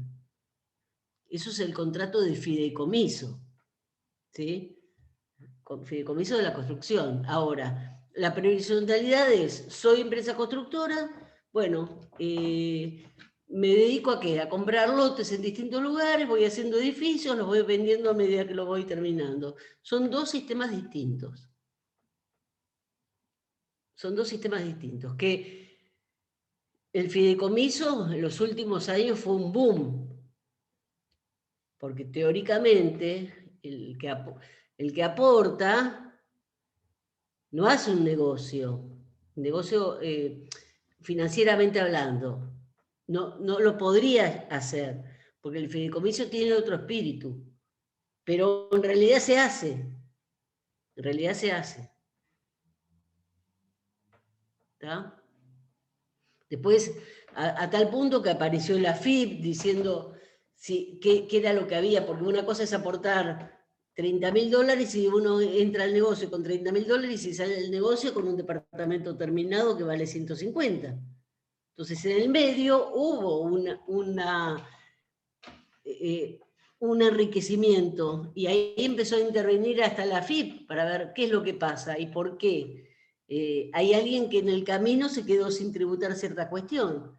Eso es el contrato de fideicomiso, ¿sí? Fideicomiso de la construcción. Ahora, la prehorizontalidad es, soy empresa constructora, bueno, me dedico a qué? A comprar lotes en distintos lugares, voy haciendo edificios, los voy vendiendo a medida que los voy terminando. Son dos sistemas distintos. Son dos sistemas distintos, que el fideicomiso en los últimos años fue un boom, porque teóricamente el que aporta no hace un negocio financieramente hablando, no lo podría hacer, porque el fideicomiso tiene otro espíritu, pero en realidad se hace, en realidad se hace. ¿Está? Después, a tal punto que apareció la FIP diciendo qué era lo que había, porque una cosa es aportar $30.000 y uno entra al negocio con $30.000 y sale del negocio con un departamento terminado que vale 150. Entonces, en el medio hubo un enriquecimiento y ahí empezó a intervenir hasta la FIP para ver qué es lo que pasa y por qué. Hay alguien que en el camino se quedó sin tributar cierta cuestión.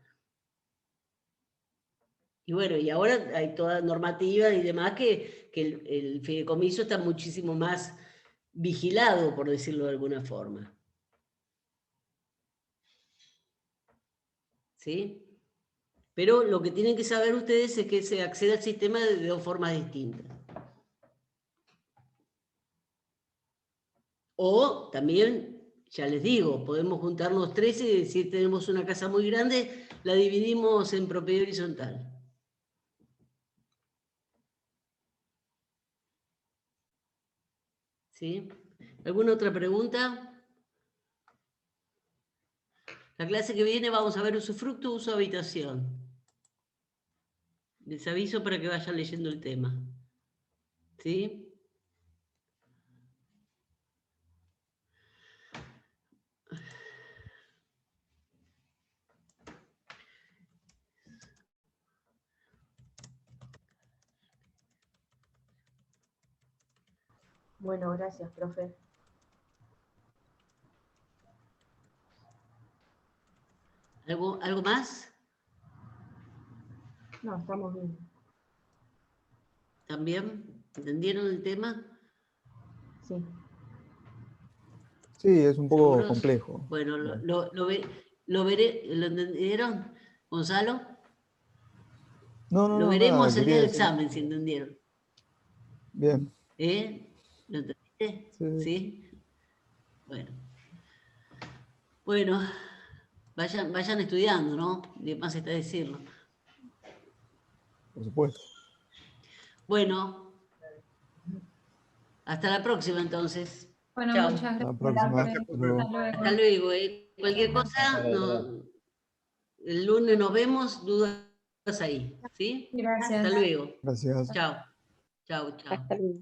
Y bueno, y ahora hay toda normativa y demás que el fideicomiso está muchísimo más vigilado, por decirlo de alguna forma. ¿Sí? Pero lo que tienen que saber ustedes es que se accede al sistema de dos formas distintas. O también, ya les digo, podemos juntarnos 13 y decir, tenemos una casa muy grande, la dividimos en propiedad horizontal. ¿Sí? ¿Alguna otra pregunta? La clase que viene vamos a ver usufructo, uso, habitación. Les aviso para que vayan leyendo el tema. ¿Sí? Bueno, gracias, profe. ¿Algo más? No, estamos bien. ¿También? ¿Entendieron el tema? Sí. Sí, es un poco ¿Seguros? complejo. Bueno, lo entendieron, Gonzalo? Lo veremos el día del examen, si entendieron. Bien. ¿Lo entendiste? Sí. ¿Sí? Bueno, vayan estudiando, ¿no? De más está decirlo. Por supuesto. Bueno, hasta la próxima entonces. Bueno, Chao. muchas Hasta la gracias. próxima. Hasta luego. Hasta luego. Cualquier cosa, el lunes nos vemos, dudas ahí. ¿Sí? Gracias. Hasta luego. Gracias. Chao. Chao, chao. Hasta luego.